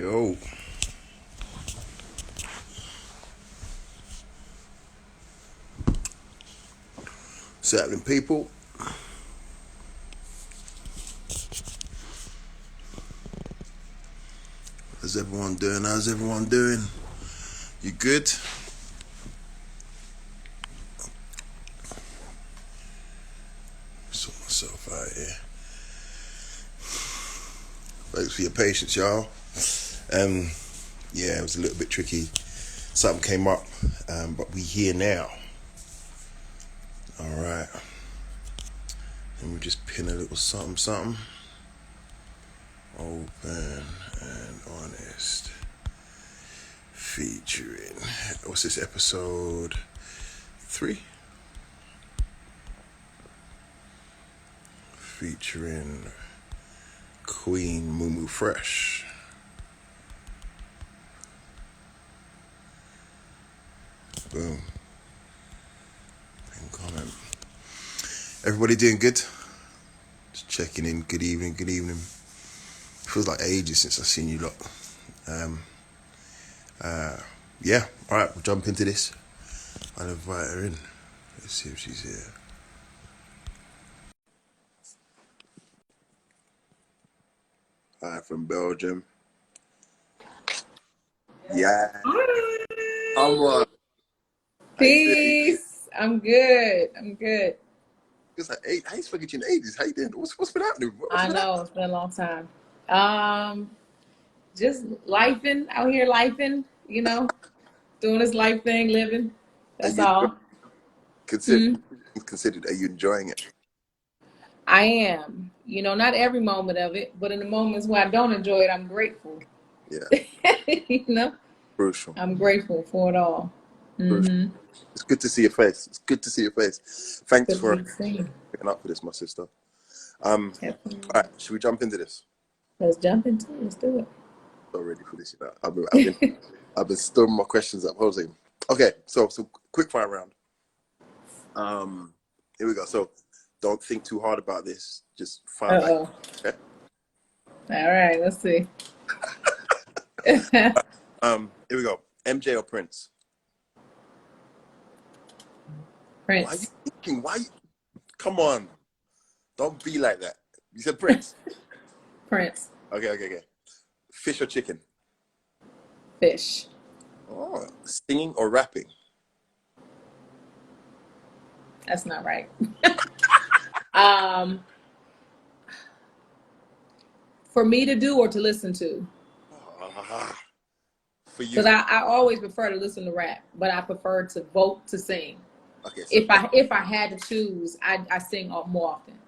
Yo, what's happening, people? How's everyone doing? How's everyone doing? You good? Sort myself out here. Thanks for your patience, y'all. Yeah, it was a little bit tricky. Something came up, but we here now. All right. Let me just pin a little something. Open and honest. Featuring, what's this, episode 3? Featuring Queen Mumu Fresh. Boom. And comment. Everybody doing good? Just checking in. Good evening. Good evening. Feels like ages since I've seen you lot. Yeah. All right. We'll jump into this. I'll invite her in. Let's see if she's here. Hi from Belgium. Yeah. Come on. Peace. I'm good. It's like, hey, I ain't spoken to you in ages. How you doing? What's been happening? I know it's been a long time. Just lifing out here, doing this life thing, living. That's all. Considered, are you enjoying it? I am. Not every moment of it, but in the moments where I don't enjoy it, I'm grateful. Yeah. Crucial. I'm grateful for it all. Mm-hmm. It's good to see your face. Thanks for picking up for this, my sister. All right, should we jump into this? Let's jump into it. Let's do it. So ready for this, I've been storing my questions up, Jose. Okay, so quick fire round. Here we go. So don't think too hard about this. Just find out. Okay? All right, let's see. Here we go. MJ or Prince? Prince. Why are you thinking? Come on. Don't be like that. You said Prince? Prince. Okay. Fish or chicken? Fish. Oh, singing or rapping? That's not right. For me to do or to listen to? For you. Because I always prefer to listen to rap, but I prefer to vote to sing. Okay. So if I had to choose, I sing more often.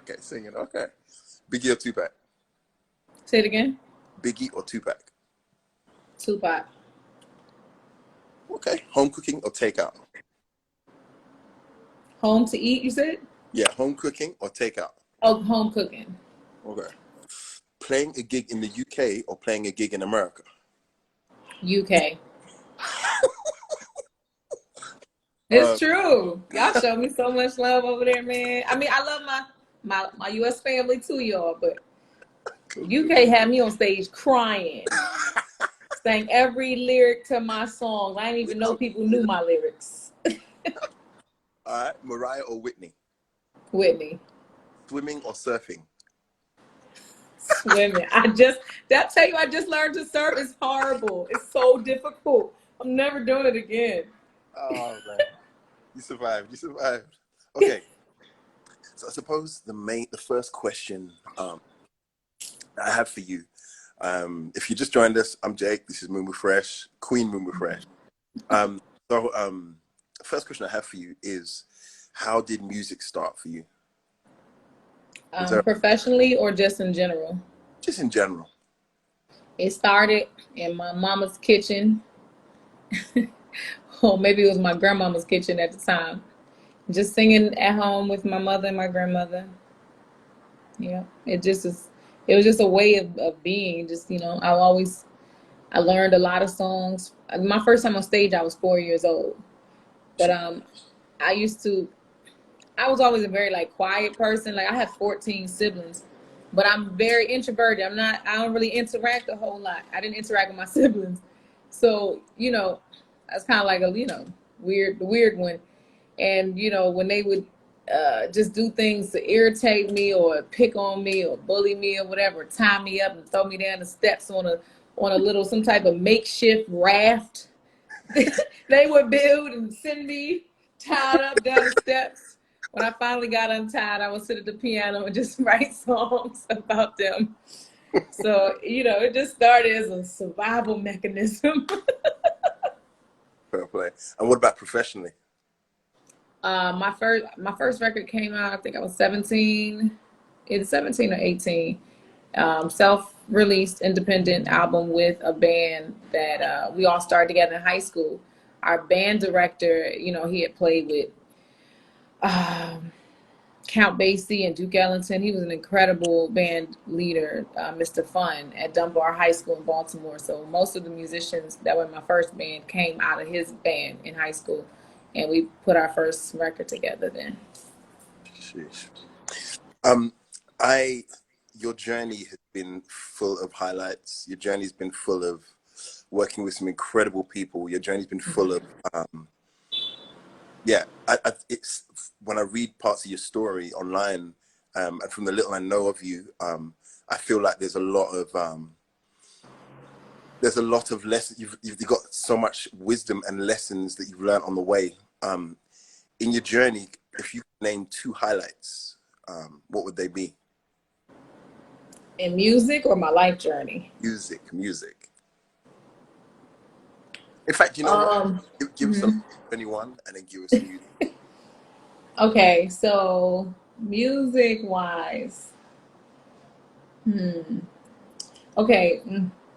Okay, singing. Okay. Biggie or Tupac? Say it again. Biggie or Tupac? Tupac. Okay. Home cooking or takeout? Home to eat, you said? Yeah, home cooking or takeout? Oh, home cooking. Okay. Playing a gig in the UK or playing a gig in America? UK. It's true. Y'all show me so much love over there, man. I mean, I love my US family too, y'all, but UK had me on stage crying. Sang every lyric to my songs. I didn't even know people knew my lyrics. All right, Mariah or Whitney? Whitney. Swimming or surfing? Swimming. I just learned to surf. It's horrible. It's so difficult. I'm never doing it again. Oh man, you survived. Okay, so I suppose the first question I have for you, if you just joined us, I'm Jake. This is Moomoo Fresh, Queen Mumu Fresh. First question I have for you is, how did music start for you? Professionally or just in general? Just in general. It started in my mama's kitchen. Or maybe it was my grandmama's kitchen at the time. Just singing at home with my mother and my grandmother. Yeah, it was just a way of being. Just, I learned a lot of songs. My first time on stage, I was 4 years old. But I was always a very quiet person. I had 14 siblings. but I'm very introverted. I don't really interact a whole lot. I didn't interact with my siblings. So, that's kind of like the weird one. And, when they would just do things to irritate me or pick on me or bully me or whatever, tie me up and throw me down the steps on a little, some type of makeshift raft they would build and send me tied up down the steps. When I finally got untied, I would sit at the piano and just write songs about them. So, it just started as a survival mechanism. Fair play. And what about professionally? My first record came out, I think I was 17. It's 17 or 18. Self-released independent album with a band that we all started together in high school. Our band director, he had played with Count Basie and Duke Ellington. He was an incredible band leader, Mr. Fun, at Dunbar High School in Baltimore. So most of the musicians that were in my first band came out of his band in high school, and we put our first record together then. Sheesh. Your journey has been full of highlights. Your journey's been full of working with some incredible people. Your journey's been full of it's when I read parts of your story online, and from the little I know of you, I feel like there's a lot of lessons. You've got so much wisdom and lessons that you've learned on the way. In your journey, if you could name 2 highlights, what would they be? In music or my life journey? Music. In fact, you know what? Give us some 21 and then give us some music. Okay, so music-wise, okay,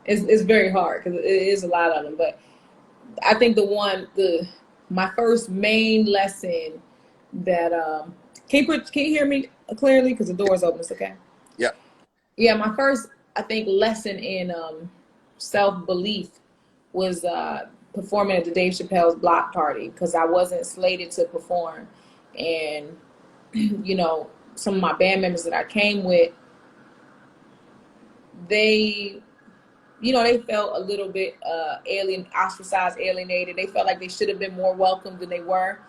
it's very hard because it is a lot of them. But I think my first main lesson that can you hear me clearly? Because the door's open. It's okay. Yeah. Yeah, my first, I think, lesson in self-belief was performing at the Dave Chappell's Block Party, because I wasn't slated to perform. And, some of my band members that I came with, they felt a little bit ostracized, alienated. They felt like they should have been more welcome than they were.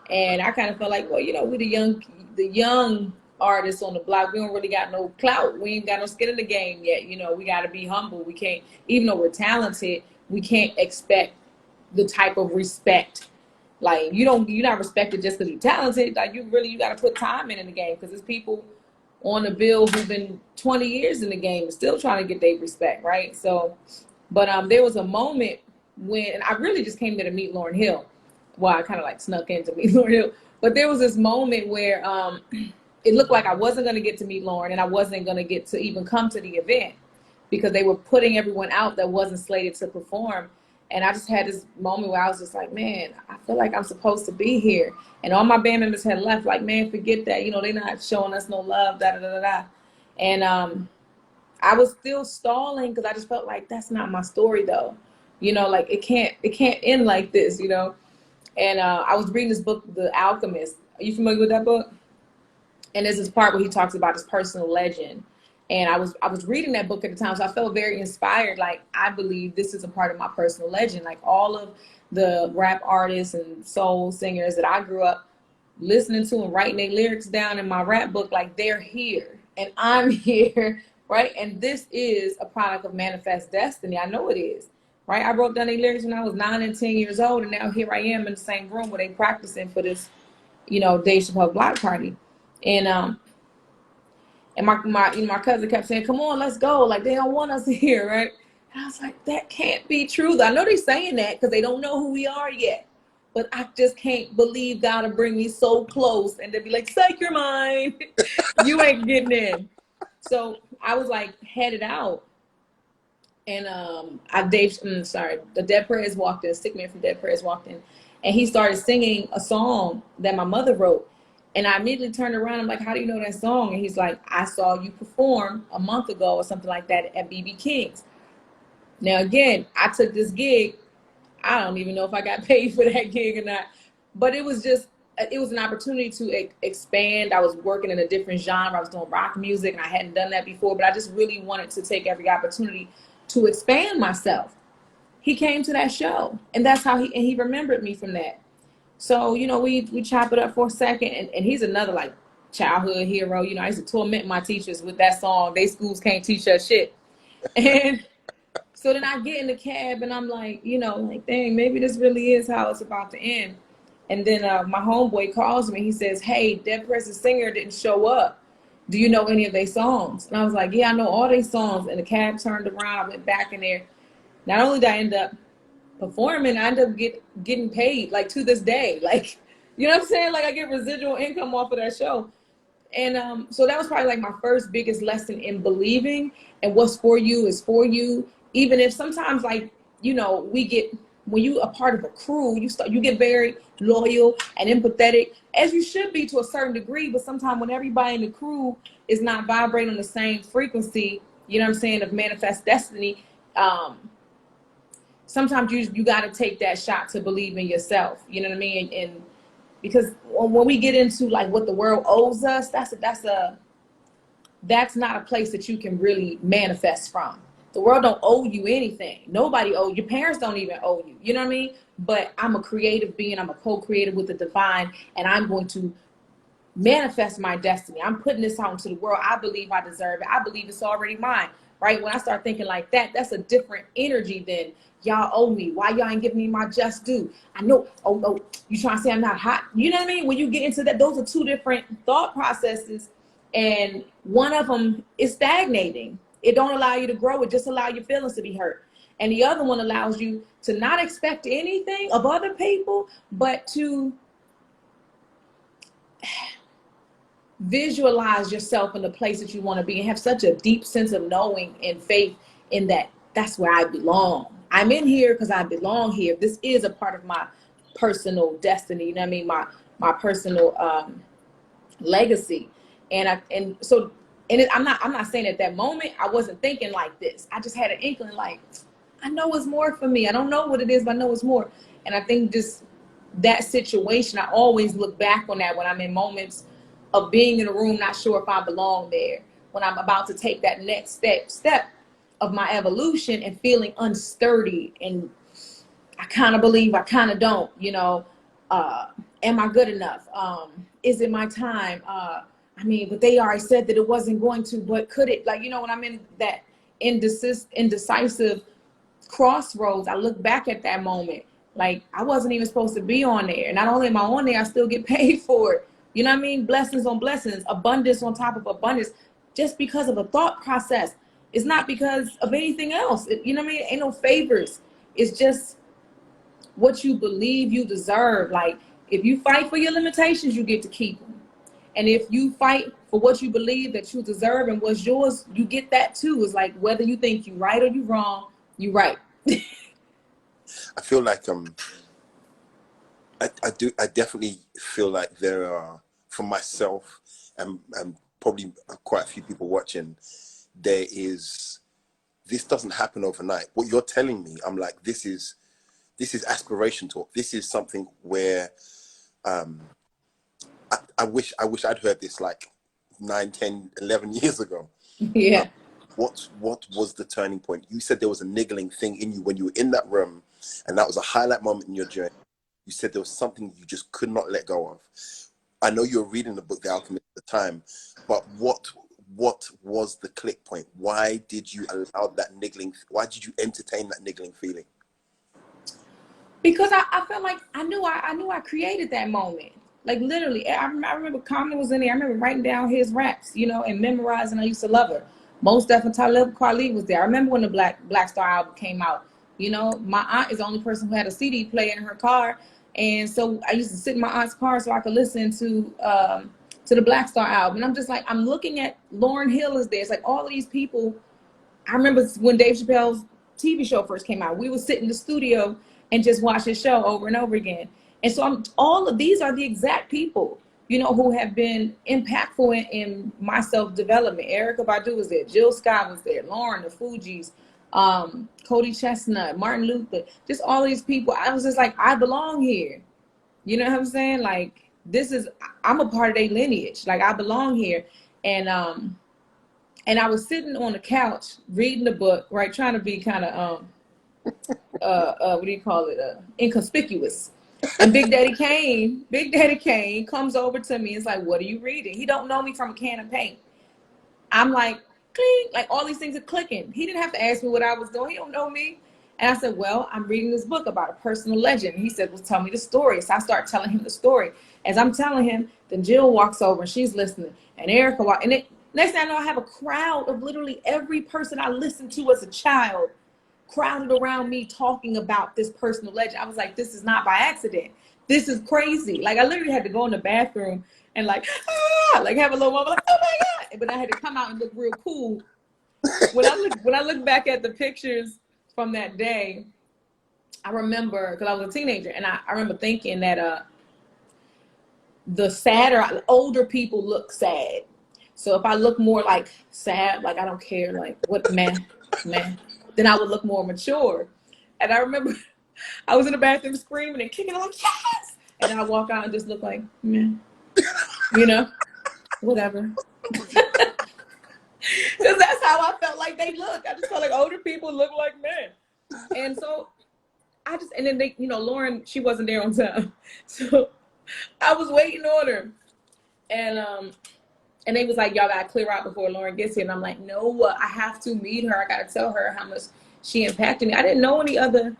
And I kind of felt like, well, we're the young artists on the block. We don't really got no clout. We ain't got no skin in the game yet. We got to be humble. We can't, even though we're talented, we can't expect the type of respect. Like, you're not respected just because you're talented. Like, you got to put time in the game, because there's people on the bill who've been 20 years in the game and still trying to get their respect, right? So, but there was a moment when I really just came there to meet Lauryn Hill. Well, I kind of like snuck in to meet Lauryn Hill. But there was this moment where it looked like I wasn't going to get to meet Lauryn, and I wasn't going to get to even come to the event, because they were putting everyone out that wasn't slated to perform. And I just had this moment where I was just like, man, I feel like I'm supposed to be here. And all my band members had left, like, man, forget that. They're not showing us no love, da-da-da-da-da. And I was still stalling, because I just felt like that's not my story, though. Like, it can't end like this, And I was reading this book, The Alchemist. Are you familiar with that book? And there's this part where he talks about his personal legend. And I was reading that book at the time, so I felt very inspired. Like, I believe this is a part of my personal legend. Like, all of the rap artists and soul singers that I grew up listening to and writing their lyrics down in my rap book, like, they're here and I'm here, right? And this is a product of manifest destiny. I know it is, right? I wrote down their lyrics when I was 9 and 10 years old, and now here I am in the same room where they practicing for this, Dave Chappell Block Party. And my cousin kept saying, come on, let's go. Like, they don't want us here, right? And I was like, that can't be true. I know they're saying that because they don't know who we are yet. But I just can't believe God will bring me so close and they'll be like, psych, your mind. You ain't getting in. So I was like headed out. And the Dead Prayers walked in, Stickman from Dead Prayers walked in. And he started singing a song that my mother wrote. And I immediately turned around. I'm like, how do you know that song? And he's like, I saw you perform a month ago or something like that at BB King's. Now, again, I took this gig. I don't even know if I got paid for that gig or not. But it was just it was an opportunity to expand. I was working in a different genre. I was doing rock music, and I hadn't done that before. But I just really wanted to take every opportunity to expand myself. He came to that show, and that's how he remembered me from that. So, you know, we chop it up for a second, and he's another like childhood hero. You know, I used to torment my teachers with that song, "They schools can't teach us shit." And so then I get in the cab and I'm like, you know, like, dang, maybe this really is how it's about to end. And then my homeboy calls me. He says, hey, Dead President Singer didn't show up. Do you know any of their songs? And I was like, yeah, I know all their songs. And the cab turned around. I went back in there. Not only did I end up performing, I ended up getting paid, like, to this day. Like, you know what I'm saying? Like, I get residual income off of that show. And so that was probably like my first biggest lesson in believing, and what's for you is for you. Even if sometimes, like, you know, when you are part of a crew, you get very loyal and empathetic, as you should be to a certain degree. But sometimes when everybody in the crew is not vibrating on the same frequency, you know what I'm saying, of manifest destiny, sometimes you got to take that shot to believe in yourself. You know what I mean? And because when we get into like what the world owes us, that's not a place that you can really manifest from. The world don't owe you anything. Nobody owe you. Your parents don't even owe you. You know what I mean? But I'm a creative being. I'm a co-creator with the divine, and I'm going to manifest my destiny. I'm putting this out into the world. I believe I deserve it. I believe it's already mine. Right? When I start thinking like that, that's a different energy than y'all owe me. Why y'all ain't giving me my just due? I know. Oh no, you trying to say I'm not hot? You know what I mean? When you get into that, those are two different thought processes, and one of them is stagnating. It don't allow you to grow. It just allow your feelings to be hurt. And the other one allows you to not expect anything of other people, but to visualize yourself in the place that you want to be and have such a deep sense of knowing and faith in that that's where I belong. I'm in here because I belong here. This is a part of my personal destiny. You know what I mean? My personal legacy. I'm not saying at that moment I wasn't thinking like this. I just had an inkling, like, I know it's more for me. I don't know what it is, but I know it's more. And I think just that situation, I always look back on that when I'm in moments of being in a room, not sure if I belong there, when I'm about to take that next step of my evolution and feeling unsturdy, and I kind of believe, I kind of don't, you know, am I good enough? Is it my time? But they already said that it wasn't going to, but could it? Like, you know, when I'm in that indecisive crossroads, I look back at that moment, like I wasn't even supposed to be on there. Not only am I on there, I still get paid for it. You know what I mean? Blessings on blessings, abundance on top of abundance, just because of a thought process. It's not because of anything else. You know what I mean? Ain't no favors. It's just what you believe you deserve. Like, if you fight for your limitations, you get to keep them. And if you fight for what you believe that you deserve and what's yours, you get that too. It's like, whether you think you right or you wrong, you right. I feel like I definitely feel like there are, for myself and probably quite a few people watching, this doesn't happen overnight. What you're telling me, I'm like, this is aspiration talk. This is something where I wish I'd heard this like 9, 10, 11 years ago. Yeah. What was the turning point? You said there was a niggling thing in you when you were in that room, and that was a highlight moment in your journey. You said there was something you just could not let go of. I know you were reading the book The Alchemist at the time, but what was the click point? Why did you allow that niggling? Why did you entertain that niggling feeling? Because I felt like I knew I created that moment. Like, literally, I remember Common was in there. I remember writing down his raps, you know, and memorizing I Used to Love Her. Most definitely Talib Kweli was there. I remember when the Black Star album came out. You know, my aunt is the only person who had a CD player in her car. And so I used to sit in my aunt's car so I could listen to the Black Star album. And I'm just like, I'm looking at Lauryn Hill is there. It's like all of these people. I remember when Dave Chappell's TV show first came out, we would sit in the studio and just watch his show over and over again. And so all of these are the exact people, you know, who have been impactful in my self-development. Erykah Badu was there. Jill Scott was there. Lauren, the Fugees, Cody Chestnut, Martin Luther, just all these people. I was just like, I belong here. You know what I'm saying? Like, I'm a part of their lineage. Like, I belong here. And I was sitting on the couch reading the book, right, trying to be kind of what do you call it? Inconspicuous. And Big Daddy Kane comes over to me and is like, "What are you reading?" He don't know me from a can of paint. I'm like, cling, like all these things are clicking. He didn't have to ask me what I was doing. He don't know me. And I said, "Well, I'm reading this book about a personal legend." He said, "Well, tell me the story." So I start telling him the story. As I'm telling him, then Jill walks over and she's listening. And Erica walks. And next thing I know, I have a crowd of literally every person I listened to as a child crowded around me talking about this personal legend. I was like, this is not by accident. This is crazy. Like, I literally had to go in the bathroom and like have a little moment, like, oh my God. But I had to come out and look real cool. When I look back at the pictures from that day, I remember, because I was a teenager, and I remember thinking that the sadder, older people look sad. So if I look more like sad, like I don't care, like what man, then I would look more mature. And I remember I was in the bathroom screaming and kicking, like, yes! And then I walk out and just look like, man, whatever. Because that's how I felt like they look. I just felt like older people look like men. And so and then they, Lauryn, she wasn't there on time. So I was waiting on her. And they was like, y'all gotta clear out before Lauryn gets here. And I'm like, no, I have to meet her. I gotta tell her how much she impacted me. I didn't know any other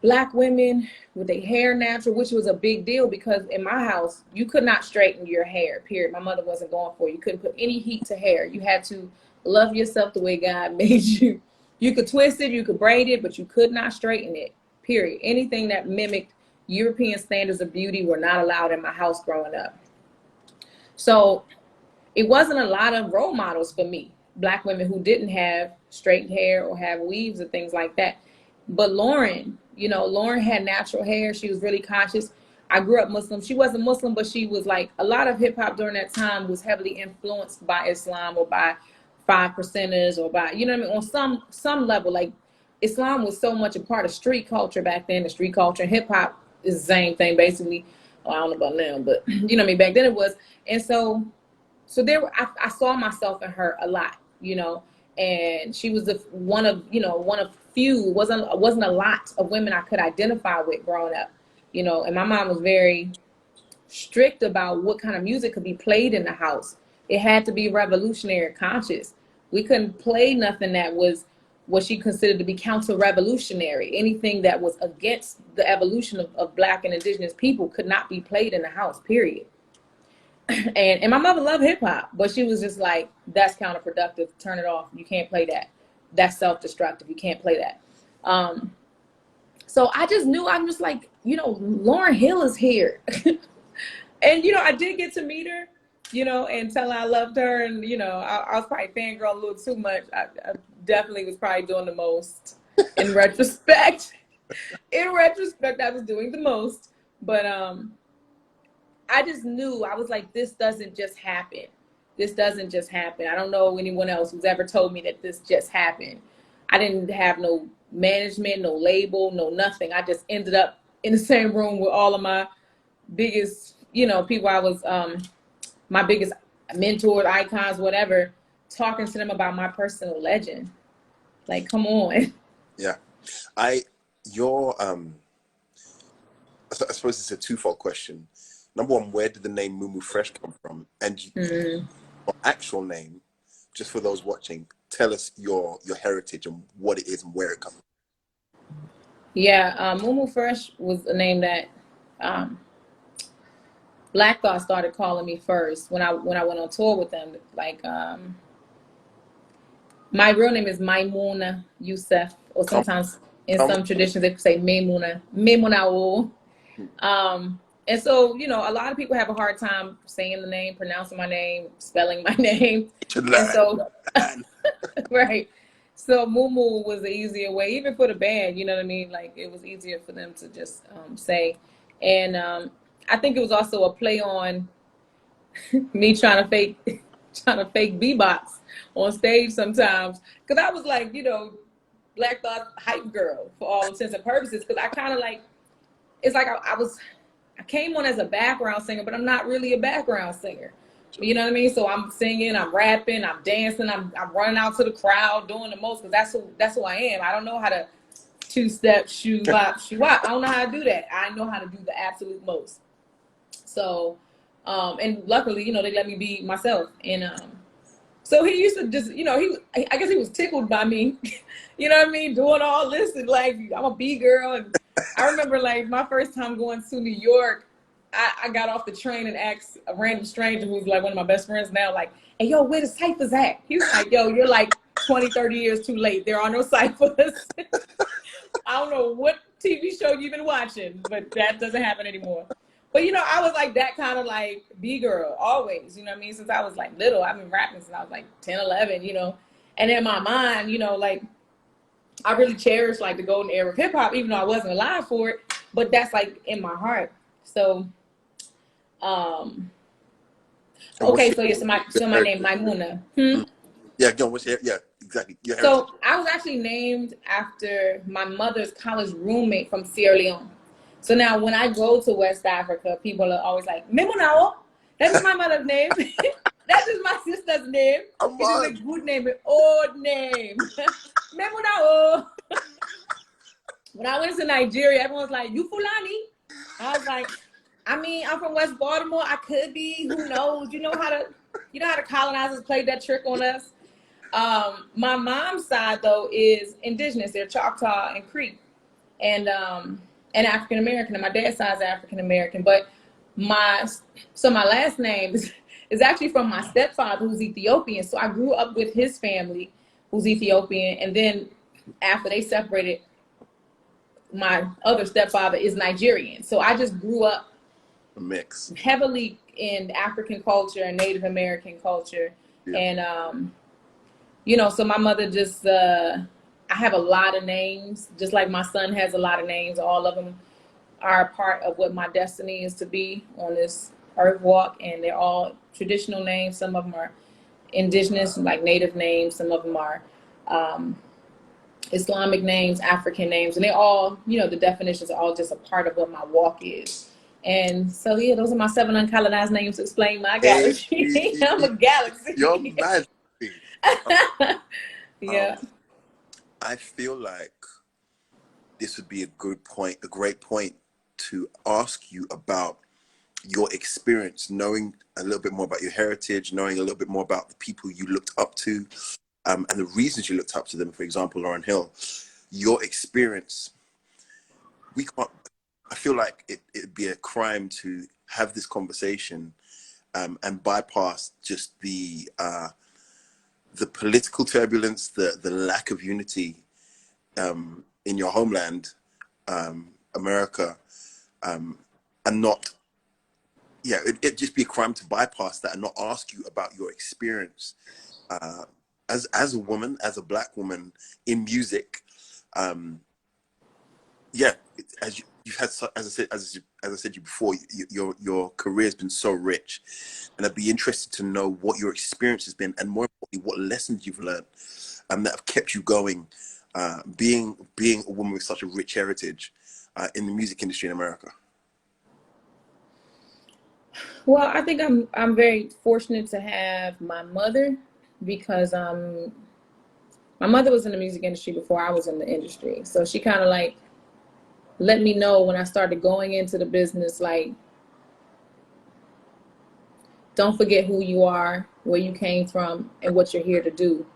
Black women with their hair natural, which was a big deal because in my house, you could not straighten your hair, period. My mother wasn't going for it. You couldn't put any heat to hair. You had to love yourself the way God made you. You could twist it, you could braid it, but you could not straighten it, period. Anything that mimicked European standards of beauty were not allowed in my house growing up. So it wasn't a lot of role models for me, Black women who didn't have straight hair or have weaves and things like that. But Lauryn, Lauryn had natural hair. She was really conscious. I grew up Muslim. She wasn't Muslim, but she was like, a lot of hip hop during that time was heavily influenced by Islam or by 5%ers or by, on some level. Like, Islam was so much a part of street culture back then. The street culture and hip hop is the same thing, basically. Well, I don't know about now, but back then it was. And so I saw myself in her a lot, and she was one of few. Wasn't a lot of women I could identify with growing up, and my mom was very strict about what kind of music could be played in the house. It had to be revolutionary conscious. We couldn't play nothing that was what she considered to be counter-revolutionary. Anything that was against the evolution of Black and Indigenous people could not be played in the house, period. And my mother loved hip hop, but she was just like, that's counterproductive. Turn it off. You can't play that. That's self-destructive. You can't play that. So I just knew, I'm just like, Lauryn Hill is here. And, I did get to meet her, and tell her I loved her. And, I was probably fangirl a little too much. I definitely was probably doing the most in retrospect. In retrospect, I was doing the most. But, I just knew, I was like, this doesn't just happen. This doesn't just happen. I don't know anyone else who's ever told me that this just happened. I didn't have no management, no label, no nothing. I just ended up in the same room with all of my biggest, people I was, my biggest mentors, icons, whatever, talking to them about my personal legend. Like, come on. Yeah. I suppose it's a twofold question. Number one, where did the name Mumu Fresh come from? And your actual name, just for those watching, tell us your heritage and what it is and where it comes from. Yeah, Mumu Fresh was a name that Black Thought started calling me first when I went on tour with them. Like, my real name is Maimuna Youssef, or sometimes in some traditions they say Maimuna O. And so, a lot of people have a hard time saying the name, pronouncing my name, spelling my name. And so, right. So Moomoo was the easier way, even for the band, you know what I mean? Like, it was easier for them to just say. And I think it was also a play on me trying to fake beatbox on stage sometimes. Because I was like, Black Thought hype girl for all intents and purposes. Because I kind of like, it's like came on as a background singer, but I'm not really a background singer. You know what I mean? So I'm singing, I'm rapping, I'm dancing, I'm running out to the crowd, doing the most, because that's who I am. I don't know how to two-step, shoo-wop. I don't know how to do that. I know how to do the absolute most. So, and luckily, you know, they let me be myself. And so he used to just, you know, I guess he was tickled by me, you know what I mean, doing all this, and like, I'm a B-girl. And I remember, like, my first time going to New York, I got off the train and asked a random stranger who's like one of my best friends now, like, hey, yo, where the ciphers at? He was like, yo, you're like 20, 30 years too late. There are no ciphers. I don't know what TV show you've been watching, but that doesn't happen anymore. But, you know, I was like that kind of like B-girl always, you know what I mean? Since I was like little, I've been rapping since I was like 10, 11, you know. And in my mind, you know, like, I really cherish like the golden era of hip hop, even though I wasn't alive for it. But that's like in my heart. So, okay, so yes, my name Maimuna. Yeah, go. Yeah, exactly. Your heritage. So I was actually named after my mother's college roommate from Sierra Leone. So now when I go to West Africa, people are always like, Memunao. That is my mother's name. That is my sister's name. It is a good name, an old name. Memunao. When I went to Nigeria, everyone was like, you Fulani? I was like, I mean, I'm from West Baltimore. I could be. Who knows? You know how the colonizers played that trick on us. My mom's side though is indigenous. They're Choctaw and Creek, and African American. And my dad's side is African American. But my last name is actually from my stepfather, who's Ethiopian. So I grew up with his family, who's Ethiopian, and then after they separated, my other stepfather is Nigerian. So I just grew up a mix heavily in African culture and Native American culture. Yeah. And you know, so my mother just I have a lot of names, just like my son has a lot of names. All of them are a part of what my destiny is to be on this earth walk, and they're all traditional names. Some of them are indigenous, like native names. Some of them are Islamic names, African names, and they all, you know, the definitions are all just a part of what my walk is. And so, yeah, those are my 7 uncolonized names to explain my galaxy. I'm a galaxy. You're mad. Yeah. I feel like this would be a great point to ask you about your experience, knowing a little bit more about your heritage, knowing a little bit more about the people you looked up to, and the reasons you looked up to them. For example, Lauryn Hill, your experience. I feel like it'd be a crime to have this conversation and bypass just the political turbulence, the lack of unity in your homeland, America, and not, it'd just be a crime to bypass that and not ask you about your experience as a woman, as a Black woman in music. As you've had, as I said you before, your career has been so rich, and I'd be interested to know what your experience has been, and more importantly, what lessons you've learned that have kept you going, being a woman with such a rich heritage in the music industry in America. Well, I think I'm very fortunate to have my mother, because my mother was in the music industry before I was in the industry, so she kind of like let me know when I started going into the business, like, don't forget who you are, where you came from, and what you're here to do.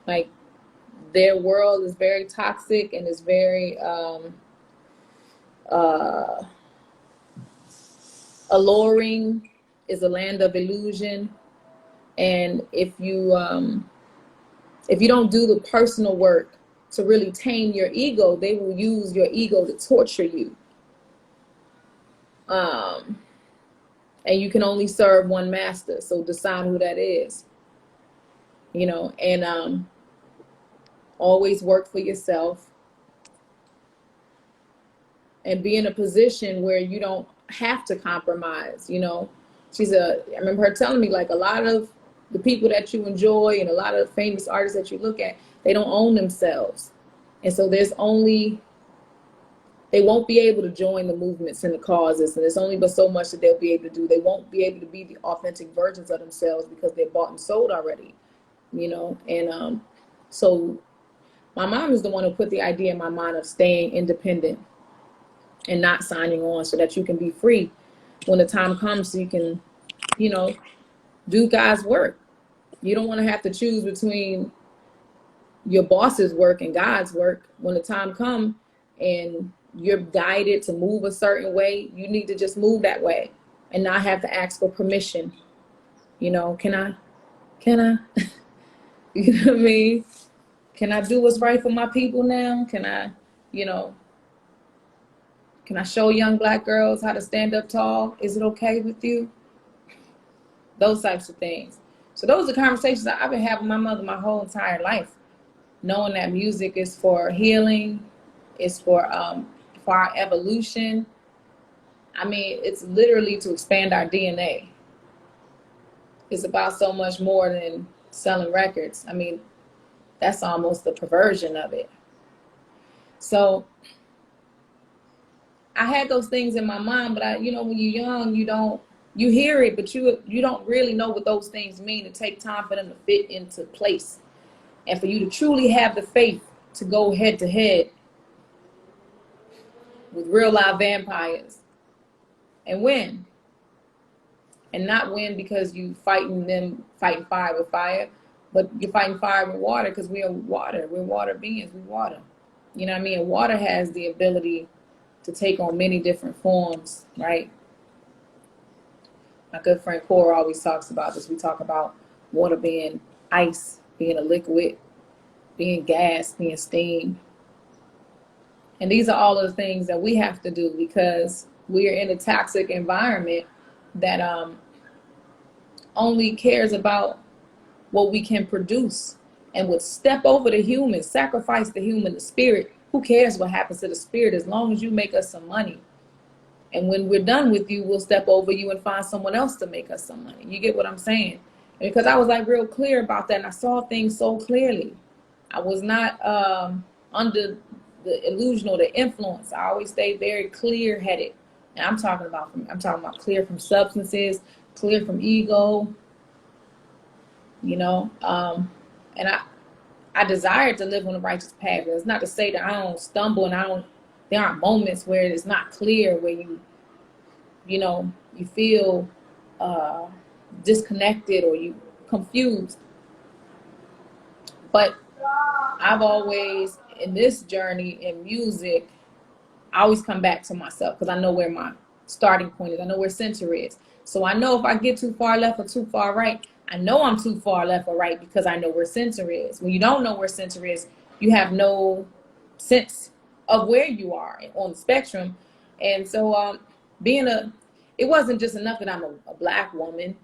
Like, their world is very toxic and is very alluring. Is a land of illusion, and if you don't do the personal work to really tame your ego, they will use your ego to torture you. And you can only serve one master, so decide who that is. You know, and always work for yourself and be in a position where you don't have to compromise. You know, I remember her telling me, like, a lot of the people that you enjoy and a lot of famous artists that you look at, they don't own themselves. And so there's only They won't be able to join the movements and the causes, and there's only but so much that they'll be able to do. They won't be able to be the authentic versions of themselves because they're bought and sold already, you know. And so my mom is the one who put the idea in my mind of staying independent and not signing on, so that you can be free when the time comes, so you can, you know, do God's work. You don't want to have to choose between your boss's work and God's work. When the time comes and you're guided to move a certain way, you need to just move that way and not have to ask for permission. You know, can I, you know what I mean? Can I do what's right for my people now? Can I, you know, can I show young Black girls how to stand up tall? Is it okay with you? Those types of things. So those are conversations that I've been having with my mother my whole entire life, knowing that music is for healing, it's for our evolution. I mean, it's literally to expand our DNA. It's about so much more than selling records. I mean, that's almost the perversion of it. So I had those things in my mind, but you know, when you're young, you hear it, but you don't really know what those things mean. It takes time for them to fit into place, and for you to truly have the faith to go head to head with real live vampires and win. And not win because you fighting fire with fire, but you're fighting fire with water, because we are water. We're water beings. We're water. You know what I mean? And water has the ability to take on many different forms, right? My good friend Cora always talks about this. We talk about water being ice, being a liquid, being gas, being steam. And these are all of the things that we have to do because we're in a toxic environment that only cares about what we can produce and would step over the human, sacrifice the human, the spirit. Who cares what happens to the spirit as long as you make us some money? And when we're done with you, we'll step over you and find someone else to make us some money. You get what I'm saying? And because I was like real clear about that, and I saw things so clearly. I was not under the illusion or the influence. I always stayed very clear-headed. And I'm talking about clear from substances, clear from ego, you know. And I desire to live on the righteous path. It's not to say that I don't stumble and there aren't moments where it's not clear, where you know, you feel disconnected or you confused. But I've always, in this journey in music, I always come back to myself because I know where my starting point is. I know where center is. So I know if I get too far left or too far right, I know I'm too far left or right because I know where center is. When you don't know where center is, you have no sense of where you are on the spectrum. And so it wasn't just enough that I'm a Black woman,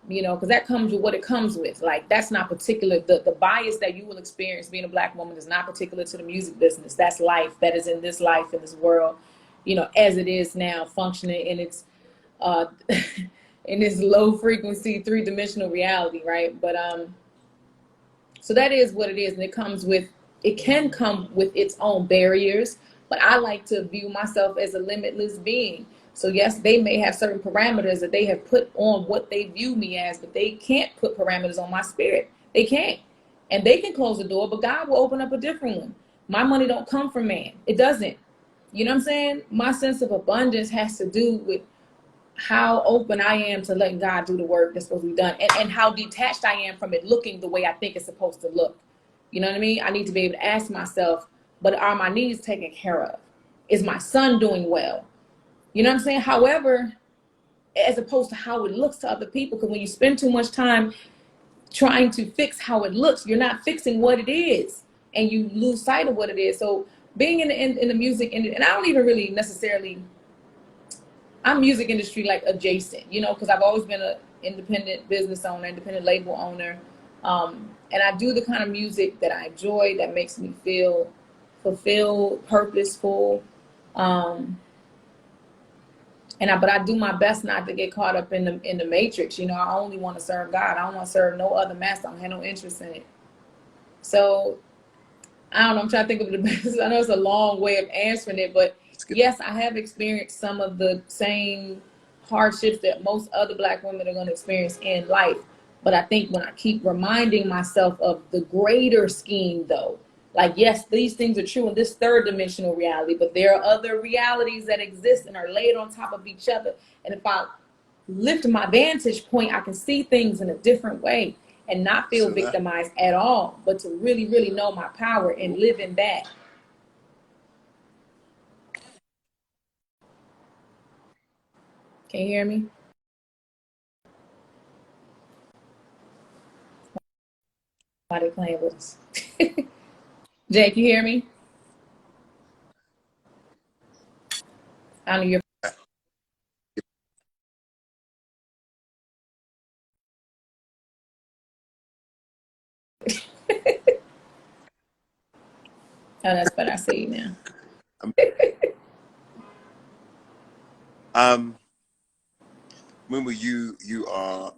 you know, because that comes with what it comes with. Like, that's not particular. The bias that you will experience being a Black woman is not particular to the music business. That's life. That is in this life, in this world, you know, as it is now, functioning in its in this low frequency, three-dimensional reality, right? But so that is what it is, and it can come with its own barriers. But I like to view myself as a limitless being. So yes, they may have certain parameters that they have put on what they view me as, but they can't put parameters on my spirit. They can't. And they can close the door, but God will open up a different one. My money don't come from man. It doesn't. You know what I'm saying? My sense of abundance has to do with how open I am to letting God do the work that's supposed to be done, and how detached I am from it looking the way I think it's supposed to look. You know what I mean? I need to be able to ask myself, but are my needs taken care of? Is my son doing well? You know what I'm saying? However, as opposed to how it looks to other people, because when you spend too much time trying to fix how it looks, you're not fixing what it is, and you lose sight of what it is. So being in the music industry, and I don't even really necessarily, I'm music industry like adjacent, you know, because I've always been an independent business owner, independent label owner, and I do the kind of music that I enjoy, that makes me feel fulfilled, purposeful. But I do my best not to get caught up in the matrix. You know, I only want to serve God. I don't want to serve no other master. I don't have no interest in it. So I don't know. I'm trying to think of the best. I know it's a long way of answering it, but Yes, I have experienced some of the same hardships that most other Black women are going to experience in life. But I think when I keep reminding myself of the greater scheme, though, like, yes, these things are true in this third dimensional reality, but there are other realities that exist and are laid on top of each other. And if I lift my vantage point, I can see things in a different way and not feel victimized at all, but to really, really know my power and live in that. Can you hear me? Why they playing with us? Jake, you hear me? I know you're. Oh, that's better. I see you now. Mumu, you are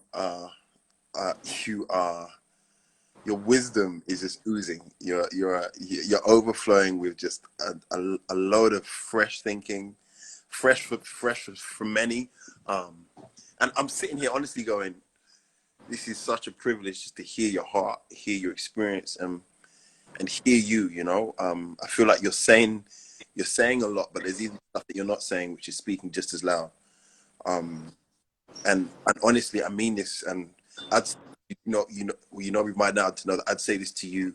your wisdom is just oozing. You're overflowing with just a load of fresh thinking, fresh for many. And I'm sitting here honestly going, this is such a privilege just to hear your heart, hear your experience, and hear you. I feel like you're saying a lot, but there's even stuff that you're not saying, which is speaking just as loud. And honestly, I mean this, and I'd me by now to know that I'd say this to you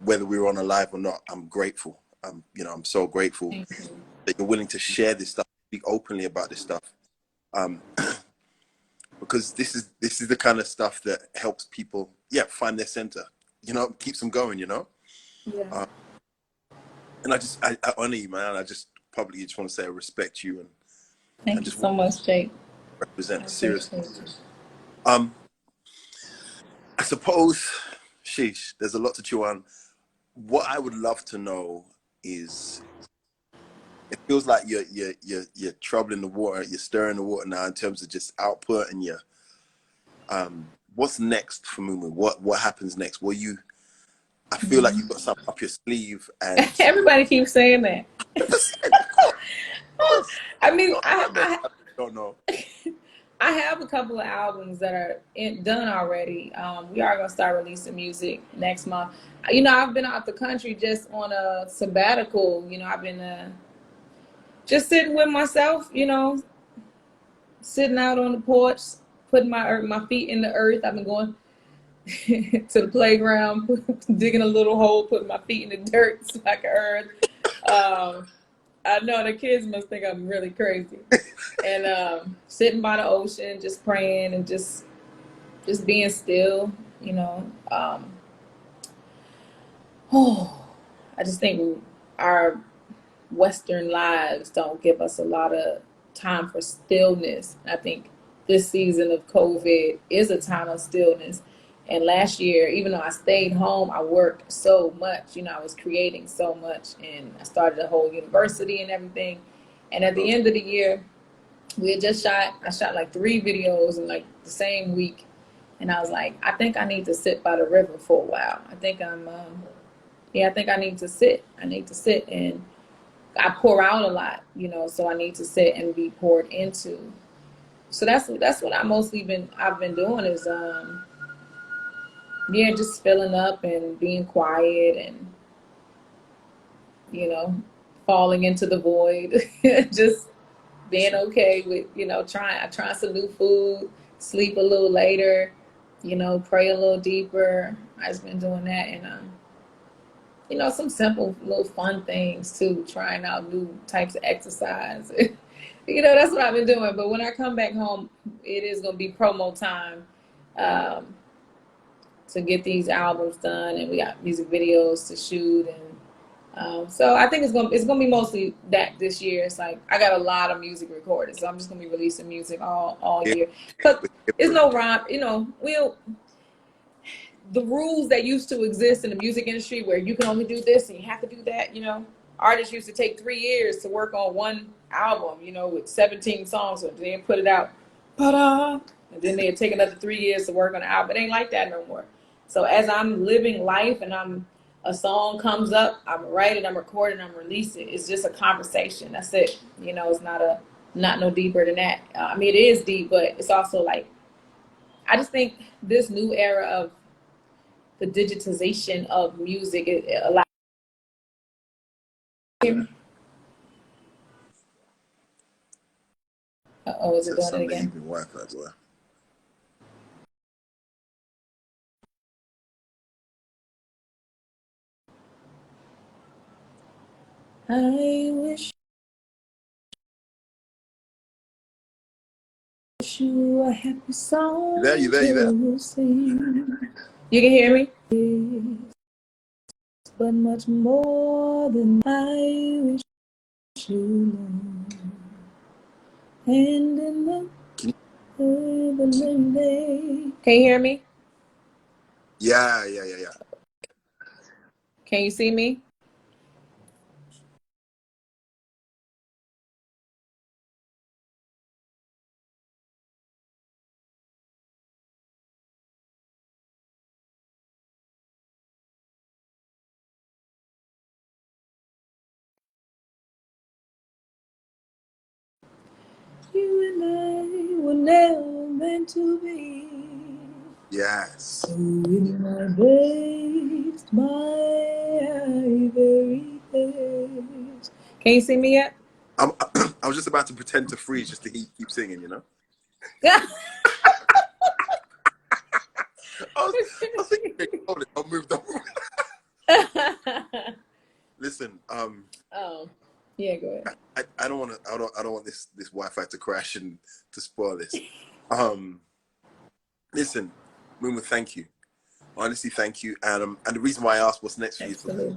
whether we were on a live or not. I'm grateful. I'm so grateful that you're willing to share this stuff, speak openly about this stuff, because this is the kind of stuff that helps people, find their center. Keeps them going. Yeah. And I honor you, man. I just probably just want to say I respect you, and Thank you so much, Jake. Represent seriously. I suppose, sheesh, there's a lot to chew on. What I would love to know is, it feels like you're troubling the water, you're stirring the water now in terms of just output, and what's next for Moomoo? What happens next? I feel like you've got something up your sleeve, and everybody keeps saying that. I mean, I don't know. I have a couple of albums that are done already. We are going to start releasing music next month. I've been out the country just on a sabbatical. I've been just sitting with myself, sitting out on the porch, putting my feet in the earth. I've been going to the playground, digging a little hole, putting my feet in the dirt so I can earth. I know the kids must think I'm really crazy. And sitting by the ocean, just praying and just being still, I just think our Western lives don't give us a lot of time for stillness. I think this season of COVID is a time of stillness. And last year, even though I stayed home, I worked so much. I was creating so much, and I started a whole university and everything. And at the end of the year, I shot like 3 videos in like the same week. And I was like, I think I need to sit by the river for a while. I think I need to sit. And I pour out a lot, so I need to sit and be poured into. So that's what I've been doing is, just filling up and being quiet and, falling into the void, just being okay with, trying some new food, sleep a little later, pray a little deeper. I've just been doing that. And, some simple little fun things too, trying out new types of exercise. That's what I've been doing. But when I come back home, it is going to be promo time. To get these albums done, and we got music videos to shoot, and so I think it's gonna be mostly that this year. It's like I got a lot of music recorded, so I'm just gonna be releasing music all year. Cause there's no rhyme, the rules that used to exist in the music industry, where you can only do this and you have to do that. Artists used to take 3 years to work on one album, with 17 songs, and then put it out, and then they'd take another 3 years to work on an album. It ain't like that no more. So as I'm living life and I'm a song comes up, I'm write it, I'm recording, I'm releasing. It's just a conversation. That's it. You know, it's not no deeper than that. I mean, it is deep, but it's also like, I just think this new era of the digitization of music, it allows. Oh, is it doing it Sunday again? evening Wi-Fi as well. I wish you a happy song You there? to sing. You can hear me? But much more than I wish you know. And in the can you hear me? Yeah. Can you see me? You and I were never meant to be. Yes. So in my best, my very best. Can you see me yet? I was just about to pretend to freeze just to keep singing, you know? I was thinking, hold it, I'll move. Listen, Oh, yeah, go ahead. I don't want this Wi-Fi to crash and to spoil this. Listen, Mumu, thank you. Honestly, thank you. And the reason why I asked what's next for you is because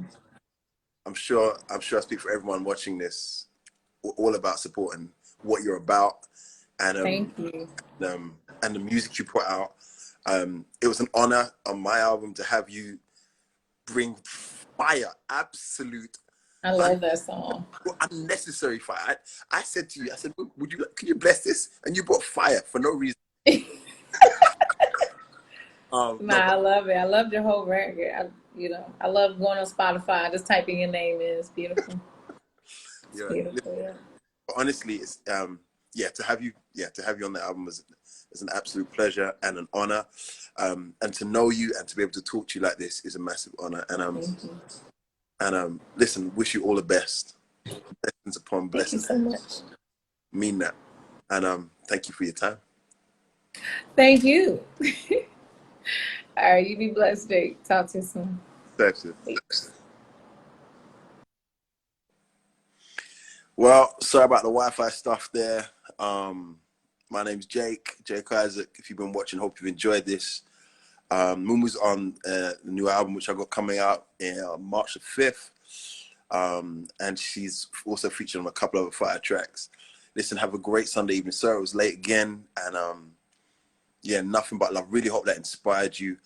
I'm sure I speak for everyone watching this, all about supporting what you're about, and Thank you. And the music you put out. It was an honor on my album to have you bring fire, absolute. I love that song. Unnecessary fire. I said to you, I said, could you bless this? And you brought fire for no reason. I love it. I loved your whole record. I love going on Spotify, just typing your name in. It's beautiful. It's beautiful, yeah. But honestly, it's to have you on the album is an absolute pleasure and an honor. And to know you and to be able to talk to you like this is a massive honor. And listen, wish you all the best. Blessings upon blessings. Thank you so much. Mean that. And thank you for your time. Thank you. All right, you be blessed, Jake. Talk to you soon. That's it. Well, sorry about the Wi-Fi stuff there. My name's Jake Isaac. If you've been watching, hope you've enjoyed this. Mumu's on the new album, which I got coming out in March the 5th. And she's also featured on a couple of other fire tracks. Listen, have a great Sunday evening. Sorry it was late again. And nothing but love. Really hope that inspired you.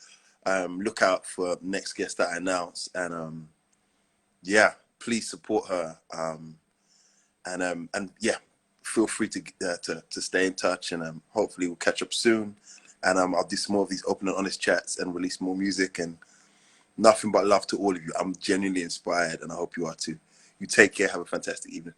Look out for next guest that I announce. And please support her. And feel free to stay in touch, and hopefully we'll catch up soon. And I'll do some more of these open and honest chats and release more music. And nothing but love to all of you. I'm genuinely inspired, and I hope you are too. You take care. Have a fantastic evening.